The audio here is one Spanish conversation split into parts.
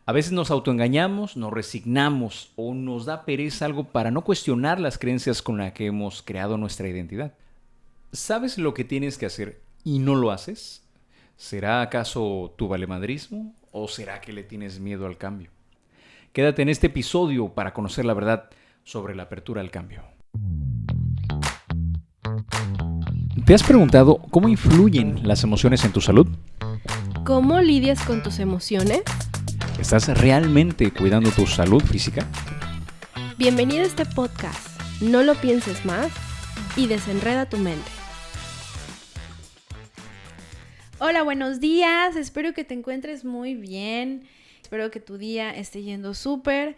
A veces nos autoengañamos, nos resignamos o nos da pereza algo para no cuestionar las creencias con las que hemos creado nuestra identidad. ¿Sabes lo que tienes que hacer y no lo haces? ¿Será acaso tu valemadrismo o será que le tienes miedo al cambio? Quédate en este episodio para conocer la verdad sobre la apertura al cambio. ¿Te has preguntado cómo influyen las emociones en tu salud? ¿Cómo lidias con tus emociones? ¿Estás realmente cuidando tu salud física? Bienvenido a este podcast. No lo pienses más y desenreda tu mente. Hola, buenos días. Espero que te encuentres muy bien. Espero que tu día esté yendo súper.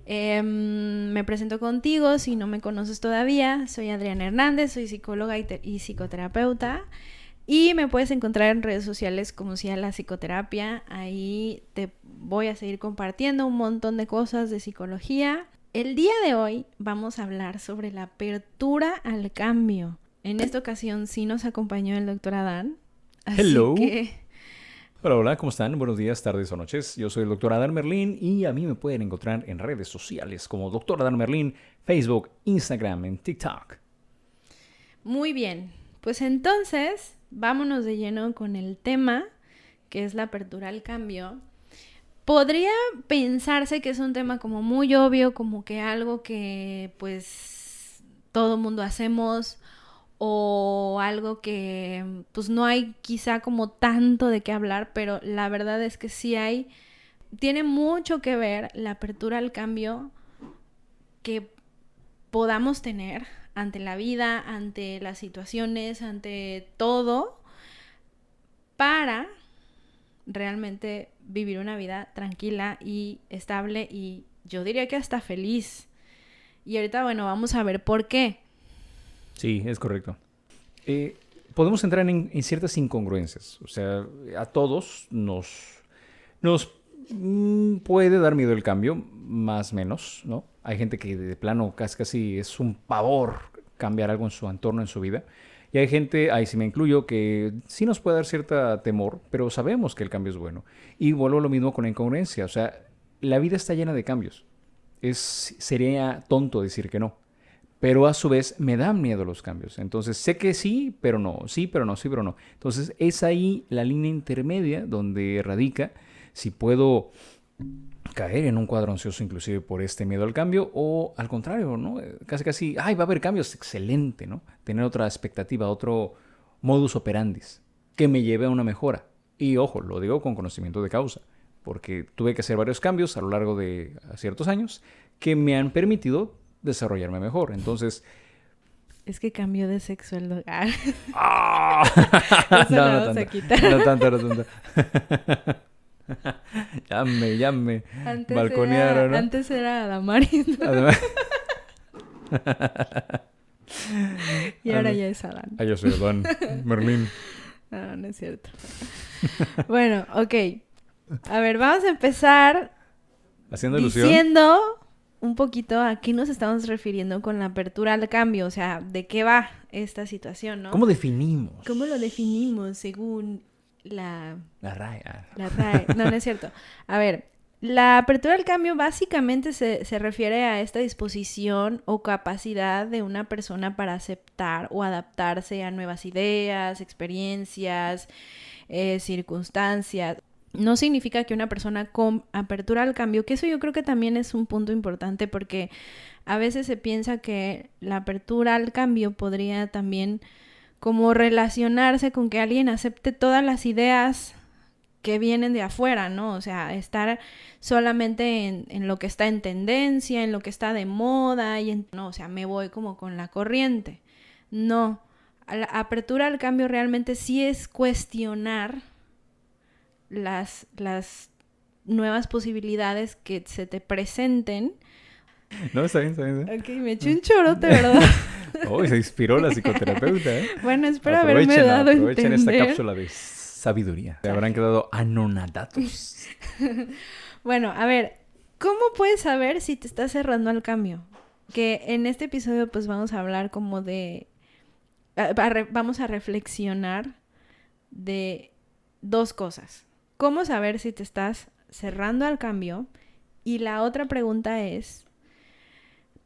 Me presento contigo si no me conoces todavía. Soy Adriana Hernández, soy psicóloga y psicoterapeuta. Y me puedes encontrar en redes sociales como Cia la Psicoterapia. Ahí te voy a seguir compartiendo un montón de cosas de psicología. El día de hoy vamos a hablar sobre la apertura al cambio. En esta ocasión sí nos acompañó el doctor Adán. Hello. Que... Hola, ¿cómo están? Buenos días, tardes o noches. Yo soy el doctor Adán Merlín y a mí me pueden encontrar en redes sociales como Dr. Adán Merlín, Facebook, Instagram, en TikTok. Muy bien, pues entonces vámonos de lleno con el tema, que es la apertura al cambio. Podría pensarse que es un tema como muy obvio, como que algo que pues todo mundo hacemos o algo que pues no hay quizá como tanto de qué hablar, pero la verdad es que sí hay, tiene mucho que ver la apertura al cambio que podamos tener ante la vida, ante las situaciones, ante todo, para realmente vivir una vida tranquila y estable y yo diría que hasta feliz. Y ahorita, bueno, vamos a ver por qué. Sí, es correcto. Podemos entrar en ciertas incongruencias. O sea, a todos nos puede dar miedo el cambio, más o menos, ¿no? Hay gente que de plano casi es un pavor cambiar algo en su entorno, en su vida. Y hay gente, ahí sí me incluyo, que sí nos puede dar cierta temor, pero sabemos que el cambio es bueno. Y vuelvo a lo mismo con la incongruencia. O sea, la vida está llena de cambios. Sería tonto decir que no. Pero a su vez me dan miedo los cambios. Entonces sé que sí, pero no. Sí, pero no, sí, pero no. Entonces es ahí la línea intermedia donde radica si puedo caer en un cuadro ansioso inclusive por este miedo al cambio o al contrario, ¿no? Casi, va a haber cambios, excelente, ¿no? Tener otra expectativa, otro modus operandi que me lleve a una mejora. Y ojo, lo digo con conocimiento de causa, porque tuve que hacer varios cambios a lo largo de ciertos años que me han permitido desarrollarme mejor. Entonces... Es que cambió de sexo el lugar. ¡Ah! No tanto. No tanto. Ya me balconearon, ¿no? Antes era Adamaris. Y ahora ya es Adán. Yo soy Adán Merlín. No es cierto. Bueno, ok. A ver, vamos a empezar haciendo ilusión, diciendo un poquito a qué nos estamos refiriendo con la apertura al cambio. O sea, ¿de qué va esta situación, no? ¿Cómo definimos? ¿Cómo lo definimos según la RAE? La RAE. No es cierto. A ver, la apertura al cambio básicamente se refiere a esta disposición o capacidad de una persona para aceptar o adaptarse a nuevas ideas, experiencias, circunstancias. No significa que una persona con apertura al cambio, que eso yo creo que también es un punto importante porque a veces se piensa que la apertura al cambio podría también como relacionarse con que alguien acepte todas las ideas que vienen de afuera, ¿no? O sea, estar solamente en lo que está en tendencia, en lo que está de moda, no, o sea, me voy como con la corriente. No, la apertura al cambio realmente sí es cuestionar las nuevas posibilidades que se te presenten. No, está bien. Ok, me eché un chorote, ¿verdad? Se inspiró la psicoterapeuta, ¿eh? Bueno, espero haberme dado a entender. Aprovechen esta cápsula de sabiduría. Se habrán quedado anonadatos. Bueno, a ver, ¿cómo puedes saber si te estás cerrando al cambio? Que en este episodio pues vamos a hablar como de... vamos a reflexionar de dos cosas. ¿Cómo saber si te estás cerrando al cambio. Y la otra pregunta es,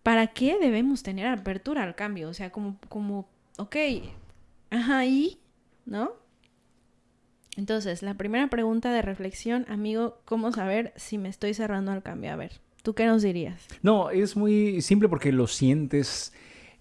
¿para qué debemos tener apertura al cambio? O sea, ok, ajá, ¿y? ¿No? Entonces, la primera pregunta de reflexión, amigo, ¿cómo saber si me estoy cerrando al cambio? A ver, ¿tú qué nos dirías? No, es muy simple porque lo sientes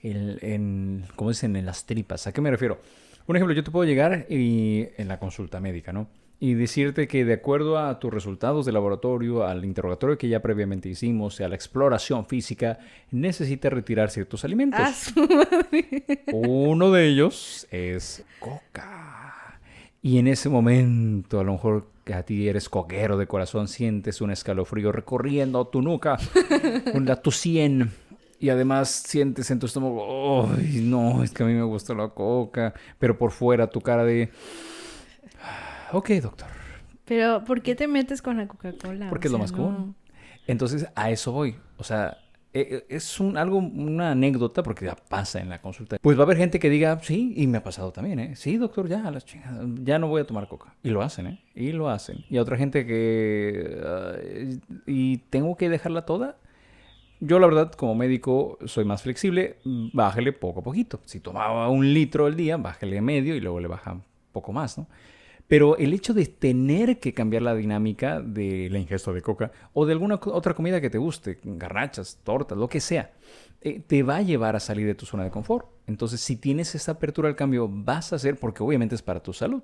como dicen, en las tripas. ¿A qué me refiero? Un ejemplo, yo te puedo llegar en la consulta médica, ¿no? Y decirte que de acuerdo a tus resultados de laboratorio, al interrogatorio que ya previamente hicimos, a la exploración física, necesitas retirar ciertos ¡Ah, alimentos. su madre! Uno de ellos es coca. Y en ese momento, a lo mejor que a ti eres coquero de corazón, sientes un escalofrío recorriendo tu nuca, tu sien. Y además sientes en tu estómago, ¡ay, no! Es que a mí me gusta la coca. Pero por fuera tu cara de, ok, doctor. Pero, ¿por qué te metes con la Coca-Cola? Porque es lo más común. Entonces, a eso voy. O sea, es una anécdota porque ya pasa en la consulta. Pues va a haber gente que diga, sí, y me ha pasado también, ¿eh? Sí, doctor, ya, a la chingada, ya no voy a tomar coca. Y lo hacen, ¿eh? Y lo hacen. Y a otra gente que, ¿y tengo que dejarla toda? Yo, la verdad, como médico, soy más flexible. Bájale poco a poquito. Si tomaba 1 litro al día, bájale medio y luego le baja un poco más, ¿no? Pero el hecho de tener que cambiar la dinámica de la ingesta de coca o de alguna otra comida que te guste, garnachas, tortas, lo que sea, te va a llevar a salir de tu zona de confort. Entonces, si tienes esa apertura al cambio, vas a hacer, porque obviamente es para tu salud.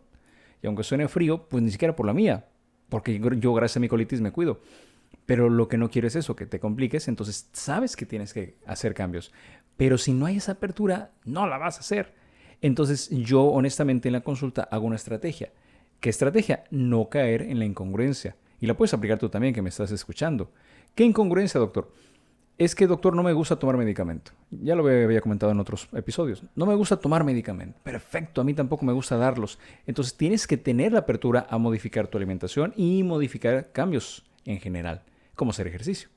Y aunque suene frío, pues ni siquiera por la mía, porque yo gracias a mi colitis me cuido. Pero lo que no quiero es eso, que te compliques, entonces sabes que tienes que hacer cambios. Pero si no hay esa apertura, no la vas a hacer. Entonces yo honestamente en la consulta hago una estrategia. ¿Qué estrategia? No caer en la incongruencia. Y la puedes aplicar tú también que me estás escuchando. ¿Qué incongruencia, doctor? Es que, doctor, no me gusta tomar medicamento. Ya lo había comentado en otros episodios. No me gusta tomar medicamento. Perfecto, a mí tampoco me gusta darlos. Entonces tienes que tener la apertura a modificar tu alimentación y modificar cambios en general, como hacer ejercicio.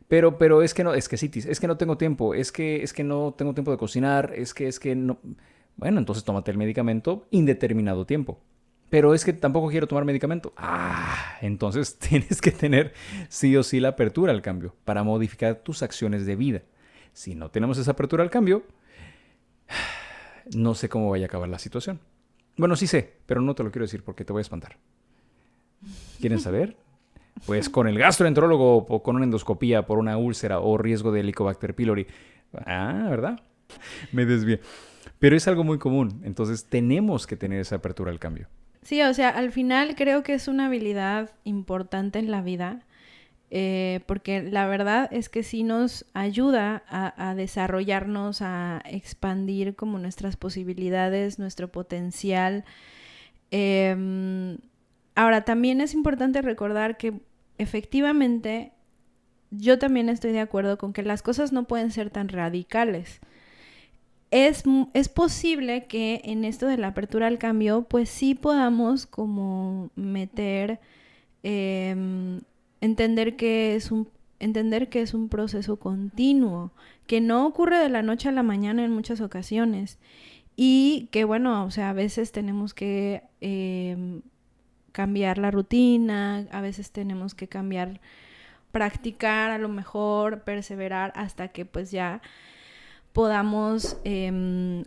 Pero es que no, es que citis, es que no tengo tiempo, es que no tengo tiempo de cocinar, es que no. Bueno, entonces tómate el medicamento indeterminado tiempo. Pero es que tampoco quiero tomar medicamento. Entonces tienes que tener sí o sí la apertura al cambio para modificar tus acciones de vida. Si no tenemos esa apertura al cambio, no sé cómo vaya a acabar la situación. Bueno, sí sé, pero no te lo quiero decir porque te voy a espantar. ¿Quieren saber? Pues con el gastroenterólogo o con una endoscopía por una úlcera o riesgo de Helicobacter pylori. ¿Verdad? Me desvié. Pero es algo muy común. Entonces tenemos que tener esa apertura al cambio. Sí, o sea, al final creo que es una habilidad importante en la vida, porque la verdad es que sí nos ayuda a desarrollarnos, a expandir como nuestras posibilidades, nuestro potencial. Ahora, también es importante recordar que efectivamente yo también estoy de acuerdo con que las cosas no pueden ser tan radicales. Es posible que en esto de la apertura al cambio, pues sí podamos como meter, entender que es un proceso continuo, que no ocurre de la noche a la mañana en muchas ocasiones. Y que bueno, o sea, a veces tenemos que cambiar la rutina, a veces tenemos que practicar, a lo mejor perseverar hasta que pues ya podamos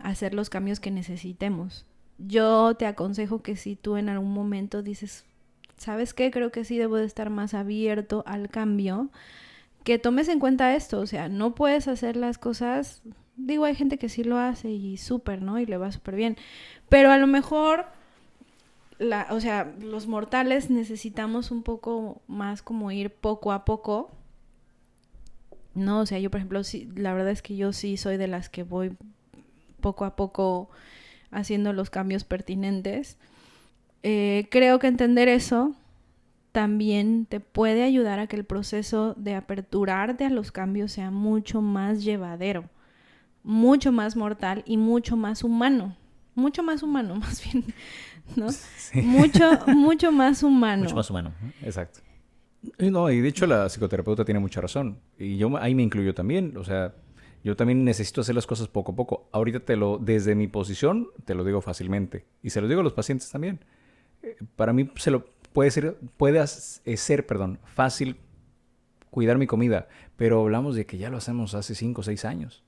hacer los cambios que necesitemos. Yo te aconsejo que si tú en algún momento dices, ¿sabes qué? Creo que sí debo de estar más abierto al cambio, que tomes en cuenta esto, o sea, no puedes hacer las cosas, digo, hay gente que sí lo hace y súper, ¿no? Y le va súper bien, pero a lo mejor, o sea, los mortales necesitamos un poco más como ir poco a poco. No, o sea, yo por ejemplo, sí, la verdad es que yo sí soy de las que voy poco a poco haciendo los cambios pertinentes. Creo que entender eso también te puede ayudar a que el proceso de aperturarte a los cambios sea mucho más llevadero, mucho más mortal y mucho más humano. Mucho más humano, más bien, ¿no? Sí. Mucho más humano. Mucho más humano, exacto. No, y de hecho la psicoterapeuta tiene mucha razón. Y yo ahí me incluyo también. O sea, yo también necesito hacer las cosas poco a poco. Ahorita desde mi posición, te lo digo fácilmente. Y se lo digo a los pacientes también. Para mí ser, fácil cuidar mi comida, pero hablamos de que ya lo hacemos hace 5 o 6 años.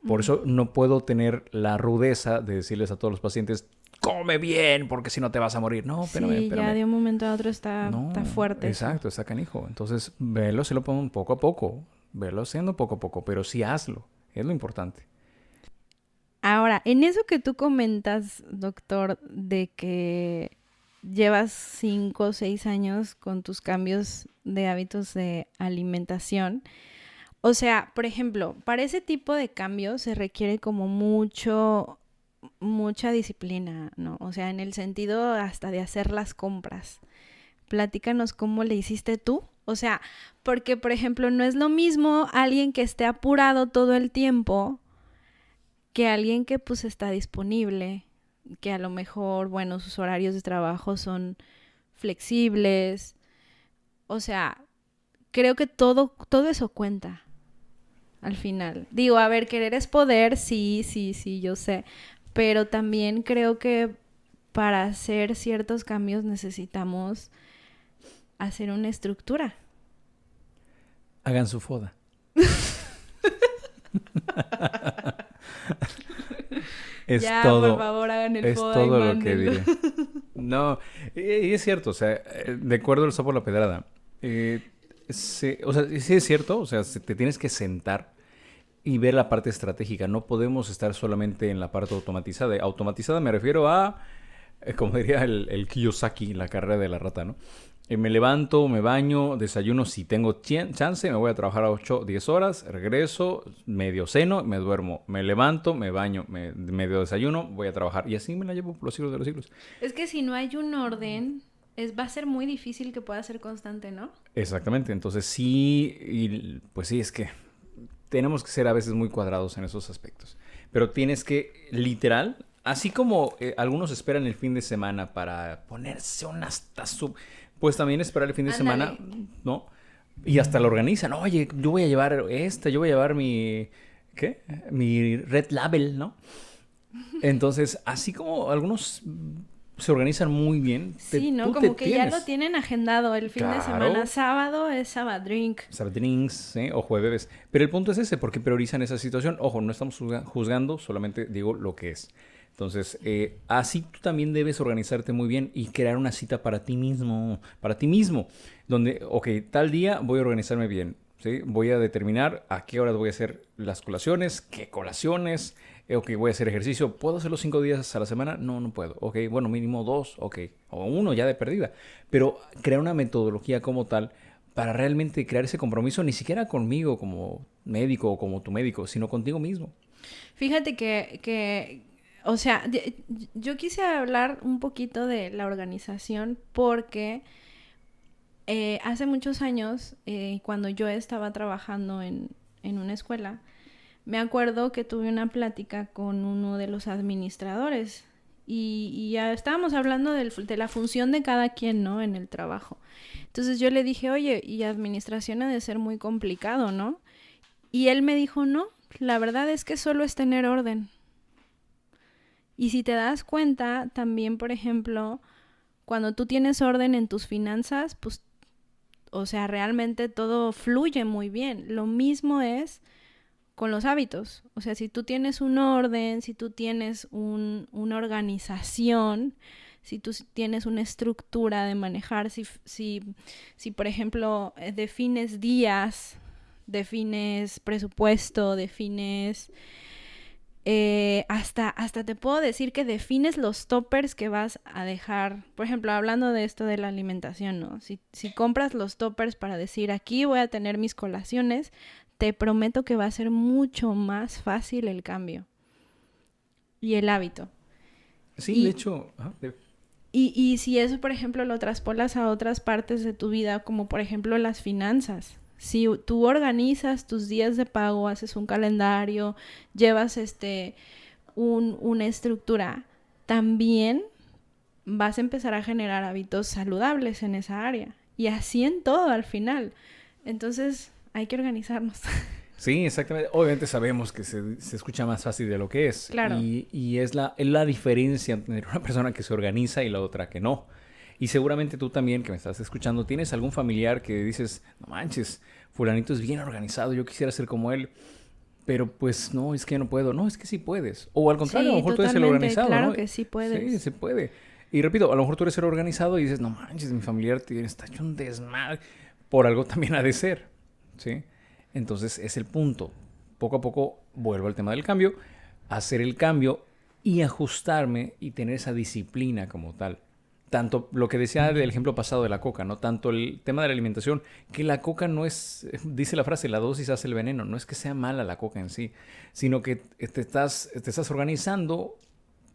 Por eso no puedo tener la rudeza de decirles a todos los pacientes, come bien, porque si no te vas a morir. No, espérame. Ya de un momento a otro está fuerte. Exacto, está canijo. Entonces, velo, se lo pongo poco a poco. Velo haciendo poco a poco, pero sí hazlo. Es lo importante. Ahora, en eso que tú comentas, doctor, de que llevas 5 o 6 años con tus cambios de hábitos de alimentación. O sea, por ejemplo, para ese tipo de cambios se requiere como mucha disciplina, ¿no? O sea, en el sentido hasta de hacer las compras. Platícanos cómo le hiciste tú. O sea, porque, por ejemplo, no es lo mismo alguien que esté apurado todo el tiempo que alguien que pues está disponible, que a lo mejor, bueno, sus horarios de trabajo son flexibles. O sea, creo que todo eso cuenta. Al final. Digo, a ver, querer es poder, sí, yo sé. Pero también creo que para hacer ciertos cambios necesitamos hacer una estructura. Hagan su foda. Ya, todo, por favor, hagan el foda. Es todo lo que diré. No, y es cierto, o sea, de acuerdo al sapo a la pedrada. Sí es cierto, o sea, te tienes que sentar y ver la parte estratégica. No podemos estar solamente en la parte automatizada. Automatizada me refiero a, como diría el Kiyosaki, la carrera de la rata, ¿no? Me levanto, me baño, desayuno si tengo chance, me voy a trabajar a 8, 10 horas, regreso, medio ceno, me duermo, me levanto, me baño, medio desayuno, voy a trabajar. Y así me la llevo por los siglos de los siglos. Es que si no hay un orden, va a ser muy difícil que pueda ser constante, ¿no? Exactamente, entonces sí, pues sí, es que tenemos que ser a veces muy cuadrados en esos aspectos. Pero tienes que, literal, así como algunos esperan el fin de semana para ponerse unas pues también esperar el fin de semana, ¿no? Y hasta lo organizan. Oye, yo voy a llevar mi Red Label, ¿no? Entonces, así como algunos se organizan muy bien. Sí, ¿no? Como que ya lo tienen agendado el fin de semana. Sábado es Sabadrink. Sabadrinks, ¿sí? O jueves. Pero el punto es ese, porque priorizan esa situación. Ojo, no estamos juzgando, solamente digo lo que es. Entonces, así tú también debes organizarte muy bien y crear una cita para ti mismo, donde, ok, tal día voy a organizarme bien, ¿sí? Voy a determinar a qué horas voy a hacer las colaciones, qué colaciones, ok, voy a hacer ejercicio, ¿puedo hacerlo 5 días a la semana? No puedo, ok, bueno, mínimo 2, ok, o 1 ya de perdida, pero crear una metodología como tal para realmente crear ese compromiso, ni siquiera conmigo como médico o como tu médico, sino contigo mismo. Fíjate que o sea, yo quise hablar un poquito de la organización porque hace muchos años, cuando yo estaba trabajando en una escuela, me acuerdo que tuve una plática con uno de los administradores y ya estábamos hablando de la función de cada quien, ¿no? En el trabajo. Entonces yo le dije, oye, y administración ha de ser muy complicado, ¿no? Y él me dijo, no, la verdad es que solo es tener orden. Y si te das cuenta, también, por ejemplo, cuando tú tienes orden en tus finanzas, pues, o sea, realmente todo fluye muy bien. Lo mismo es con los hábitos. O sea, si tú tienes un orden, si tú tienes una organización, si tú tienes una estructura de manejar, si por ejemplo, defines días, defines presupuesto, defines... hasta te puedo decir que defines los toppers que vas a dejar. Por ejemplo, hablando de esto de la alimentación, ¿no? Si compras los toppers para decir, aquí voy a tener mis colaciones, te prometo que va a ser mucho más fácil el cambio. Y el hábito. Sí, de hecho... Y si eso, por ejemplo, lo traspolas a otras partes de tu vida, como por ejemplo las finanzas. Si tú organizas tus días de pago, haces un calendario, llevas una estructura, también vas a empezar a generar hábitos saludables en esa área. Y así en todo al final. Entonces hay que organizarnos. Sí, exactamente. Obviamente sabemos que se escucha más fácil de lo que es. Claro. Y es la diferencia entre una persona que se organiza y la otra que no. Y seguramente tú también, que me estás escuchando, tienes algún familiar que dices, no manches, fulanito es bien organizado, yo quisiera ser como él. Pero pues no, es que no puedo. No, es que sí puedes. O al contrario, a lo Sí, mejor tú eres el totalmente, organizado, claro ¿no? que sí Sí, puedes. se puede. Y repito, a lo mejor tú eres el organizado y dices, no manches, mi familiar está hecho un desmadre. Por algo también ha de ser, ¿sí? Entonces es el punto. Poco a poco vuelvo al tema del cambio, hacer el cambio y ajustarme y tener esa disciplina como tal. Tanto lo que decía del ejemplo pasado de la coca, ¿no? Tanto el tema de la alimentación, que la coca no es, dice la frase, la dosis hace el veneno. No es que sea mala la coca en sí, sino que te estás organizando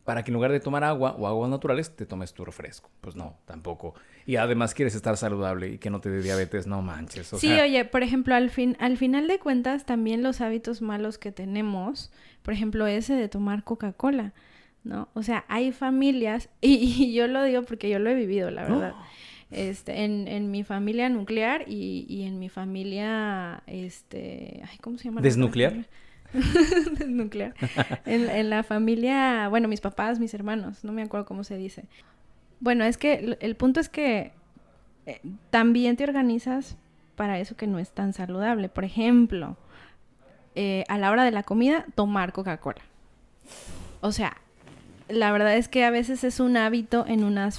para que en lugar de tomar agua o aguas naturales, te tomes tu refresco. Pues no, tampoco. Y además quieres estar saludable y que no te dé diabetes, no manches. O Sí, sea, oye, por ejemplo, al final de cuentas, también los hábitos malos que tenemos, por ejemplo, ese de tomar Coca-Cola, ¿no? O sea, hay familias, y yo lo digo porque yo lo he vivido, la verdad, en mi familia nuclear y en mi familia, ay, ¿cómo se llama la otra desnuclear. familia? Nuclear. En la familia, bueno, mis papás, mis hermanos, no me acuerdo cómo se dice. Bueno, es que el punto es que también te organizas para eso que no es tan saludable. Por ejemplo, a la hora de la comida, tomar Coca-Cola. O sea, la verdad es que a veces es un hábito en algunas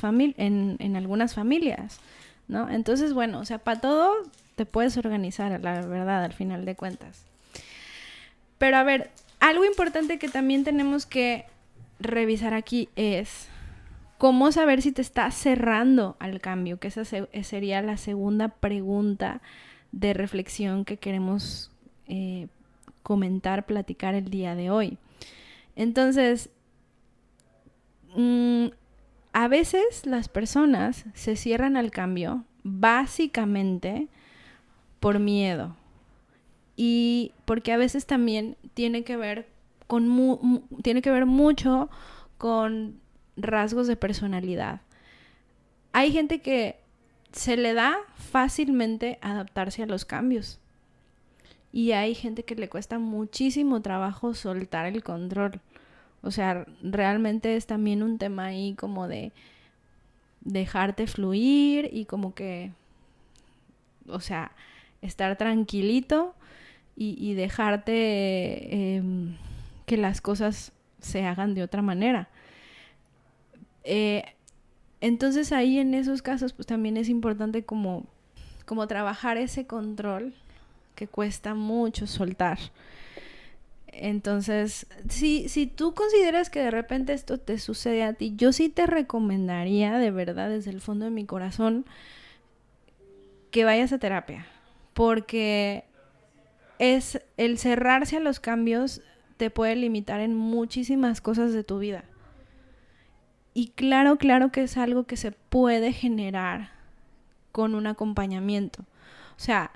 familias, ¿no? Entonces, bueno, o sea, para todo te puedes organizar, la verdad, al final de cuentas. Pero a ver, algo importante que también tenemos que revisar aquí es cómo saber si te estás cerrando al cambio, que esa sería la segunda pregunta de reflexión que queremos comentar, platicar el día de hoy. Entonces, a veces las personas se cierran al cambio básicamente por miedo y porque a veces también tiene que ver tiene que ver mucho con rasgos de personalidad. Hay gente que se le da fácilmente adaptarse a los cambios y hay gente que le cuesta muchísimo trabajo soltar el control. O sea, realmente es también un tema ahí como de dejarte fluir y como que, o sea, estar tranquilito y dejarte que las cosas se hagan de otra manera. Entonces ahí en esos casos pues también es importante como trabajar ese control que cuesta mucho soltar. Entonces, si tú consideras que de repente esto te sucede a ti, yo sí te recomendaría de verdad desde el fondo de mi corazón que vayas a terapia, porque es el cerrarse a los cambios te puede limitar en muchísimas cosas de tu vida. Y claro que es algo que se puede generar con un acompañamiento. O sea,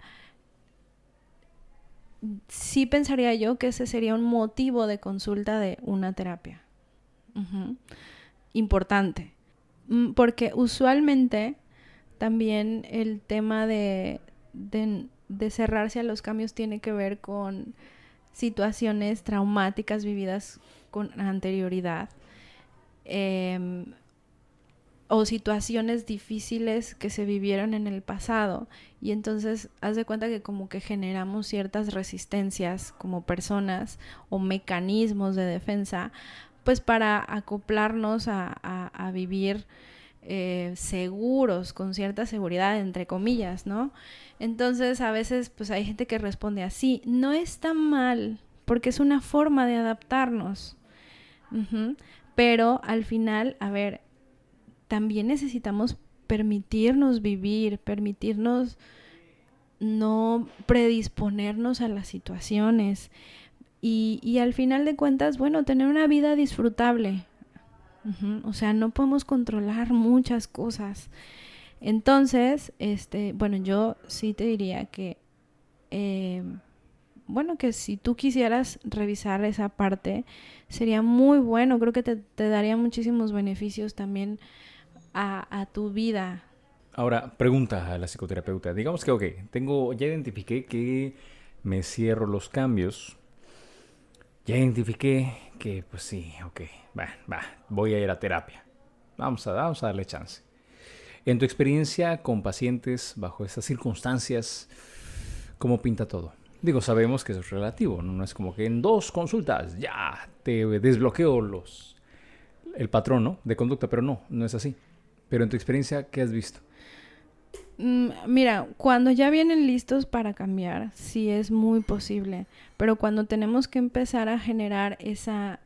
sí pensaría yo que ese sería un motivo de consulta de una terapia. Importante. Porque usualmente también el tema de cerrarse a los cambios tiene que ver con situaciones traumáticas vividas con anterioridad. O situaciones difíciles que se vivieron en el pasado y entonces haz de cuenta que como que generamos ciertas resistencias como personas o mecanismos de defensa pues para acoplarnos a vivir seguros, con cierta seguridad entre comillas, ¿no? Entonces a veces pues hay gente que responde así, no está mal porque es una forma de adaptarnos. Pero al final, a ver, también necesitamos permitirnos vivir, permitirnos no predisponernos a las situaciones y al final de cuentas, bueno, tener una vida disfrutable. O sea, no podemos controlar muchas cosas. Entonces, bueno, yo sí te diría que, bueno, que si tú quisieras revisar esa parte, sería muy bueno. Creo que te daría muchísimos beneficios también a tu vida. Ahora, pregunta a la psicoterapeuta. Digamos que, ok, ya identifiqué que me cierro los cambios. Ya identifiqué que, pues sí, ok, voy a ir a terapia. Vamos a darle chance. En tu experiencia con pacientes bajo estas circunstancias, ¿cómo pinta todo? Digo, sabemos que es relativo, ¿no? No es como que en 2 consultas ya te desbloqueo el patrón, ¿no? De conducta, pero no es así. Pero en tu experiencia, ¿qué has visto? Mira, cuando ya vienen listos para cambiar, sí es muy posible, pero cuando tenemos que empezar a generar esa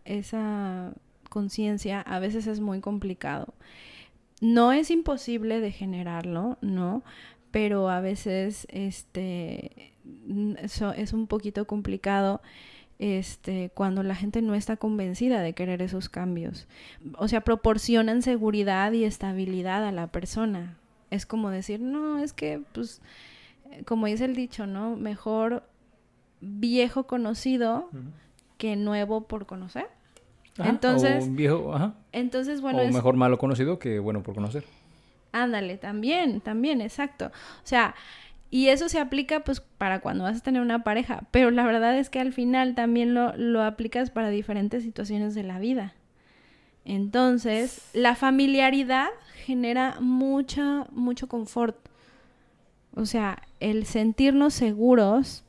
conciencia, a veces es muy complicado. No es imposible de generarlo, ¿no? Pero a veces eso es un poquito complicado cuando la gente no está convencida de querer esos cambios. O sea, proporcionan seguridad y estabilidad a la persona. Es como decir, no, es que, pues, como dice el dicho, ¿no? Mejor viejo conocido que nuevo por conocer. Ajá, Entonces, o viejo, ajá. entonces, bueno, O mejor malo conocido que bueno por conocer. Ándale, también, exacto. O sea, y eso se aplica pues para cuando vas a tener una pareja, pero la verdad es que al final también lo aplicas para diferentes situaciones de la vida. Entonces, la familiaridad genera mucho confort. O sea, el sentirnos seguros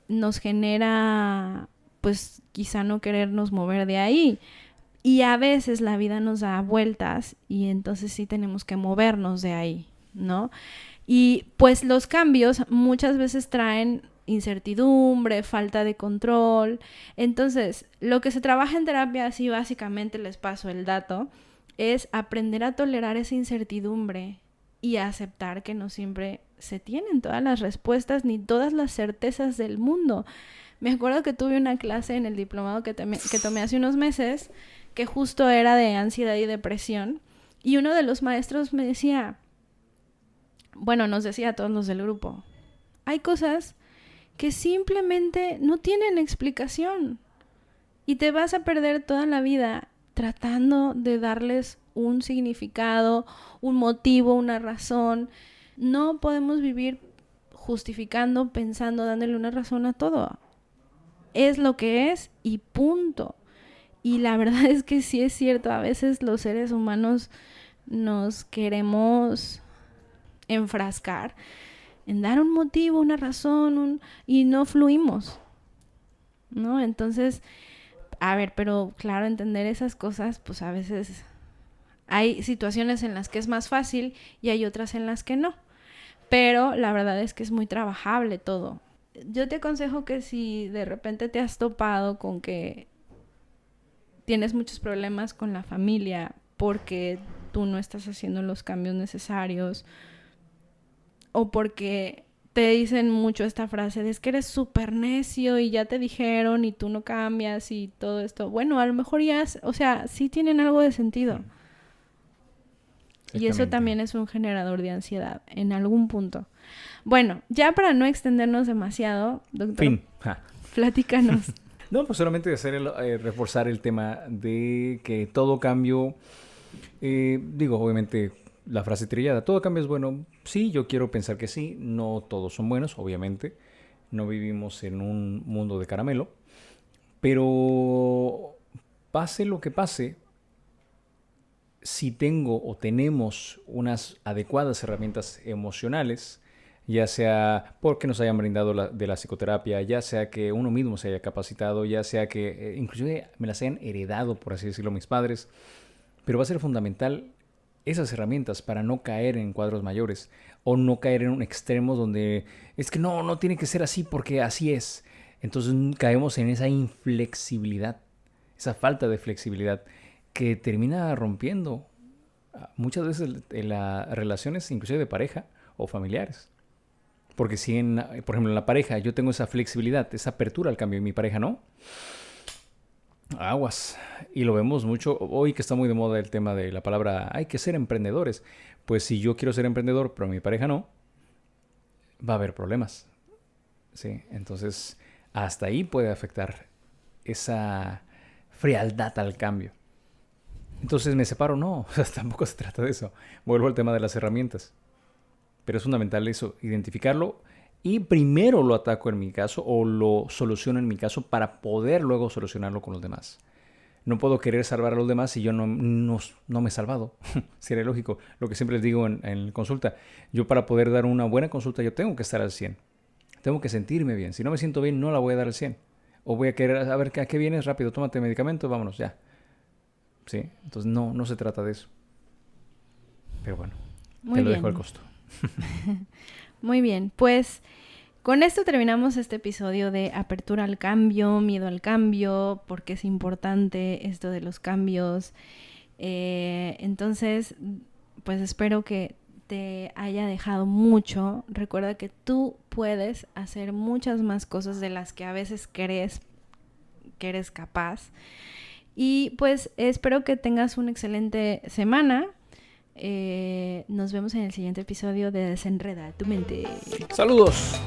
nos genera, pues, quizá no querernos mover de ahí. Y a veces la vida nos da vueltas y entonces sí tenemos que movernos de ahí, ¿no? Y pues los cambios muchas veces traen incertidumbre, falta de control. Entonces, lo que se trabaja en terapia, así básicamente les paso el dato, es aprender a tolerar esa incertidumbre y a aceptar que no siempre se tienen todas las respuestas ni todas las certezas del mundo. Me acuerdo que tuve una clase en el diplomado que tomé hace unos meses, que justo era de ansiedad y depresión, y uno de los maestros me decía, bueno, nos decía a todos los del grupo, hay cosas que simplemente no tienen explicación y te vas a perder toda la vida tratando de darles un significado, un motivo, una razón. No podemos vivir justificando, pensando, dándole una razón a todo. Es lo que es y punto. Y la verdad es que sí es cierto, a veces los seres humanos nos queremos enfrascar en dar un motivo, una razón, y no fluimos, ¿no? Entonces, a ver, pero claro, entender esas cosas, pues a veces hay situaciones en las que es más fácil y hay otras en las que no. Pero la verdad es que es muy trabajable todo. Yo te aconsejo que si de repente te has topado con que tienes muchos problemas con la familia porque tú no estás haciendo los cambios necesarios o porque te dicen mucho esta frase de es que eres súper necio y ya te dijeron y tú no cambias y todo esto. Bueno, a lo mejor ya, o sea, sí tienen algo de sentido. Y eso también es un generador de ansiedad en algún punto. Bueno, ya para no extendernos demasiado, doctor, platícanos. No, pues solamente reforzar el tema de que todo cambio, digo, obviamente la frase trillada, todo cambio es bueno. Sí, yo quiero pensar que sí, no todos son buenos, obviamente. No vivimos en un mundo de caramelo. Pero pase lo que pase, si tengo o tenemos unas adecuadas herramientas emocionales, ya sea porque nos hayan brindado de la psicoterapia, ya sea que uno mismo se haya capacitado, ya sea que inclusive me las hayan heredado, por así decirlo, mis padres, pero va a ser fundamental esas herramientas para no caer en cuadros mayores o no caer en un extremo donde es que no tiene que ser así porque así es. Entonces caemos en esa inflexibilidad, esa falta de flexibilidad que termina rompiendo muchas veces en las relaciones inclusive de pareja o familiares. Porque si, por ejemplo, en la pareja yo tengo esa flexibilidad, esa apertura al cambio y mi pareja no, aguas. Y lo vemos mucho hoy que está muy de moda el tema de la palabra hay que ser emprendedores. Pues si yo quiero ser emprendedor pero mi pareja no, va a haber problemas. ¿Sí? Entonces hasta ahí puede afectar esa frialdad al cambio. Entonces me separo, no, o sea, tampoco se trata de eso. Vuelvo al tema de las herramientas. Pero es fundamental eso, identificarlo y primero lo ataco en mi caso o lo soluciono en mi caso para poder luego solucionarlo con los demás. No puedo querer salvar a los demás si yo no me he salvado. Sería lógico. Lo que siempre les digo en consulta. Yo para poder dar una buena consulta, yo tengo que estar al 100. Tengo que sentirme bien. Si no me siento bien, no la voy a dar al 100. O voy a querer, a ver, ¿a qué vienes? Rápido, tómate medicamento, vámonos, ya. ¿Sí? Entonces no se trata de eso. Pero bueno, Muy te lo bien. dejo al costo. Muy bien, pues con esto terminamos este episodio de apertura al cambio, miedo al cambio, porque es importante esto de los cambios. Entonces, pues espero que te haya dejado mucho. Recuerda que tú puedes hacer muchas más cosas de las que a veces crees que eres capaz. Y pues espero que tengas una excelente semana. Nos vemos en el siguiente episodio de Desenreda tu mente. ¡Saludos!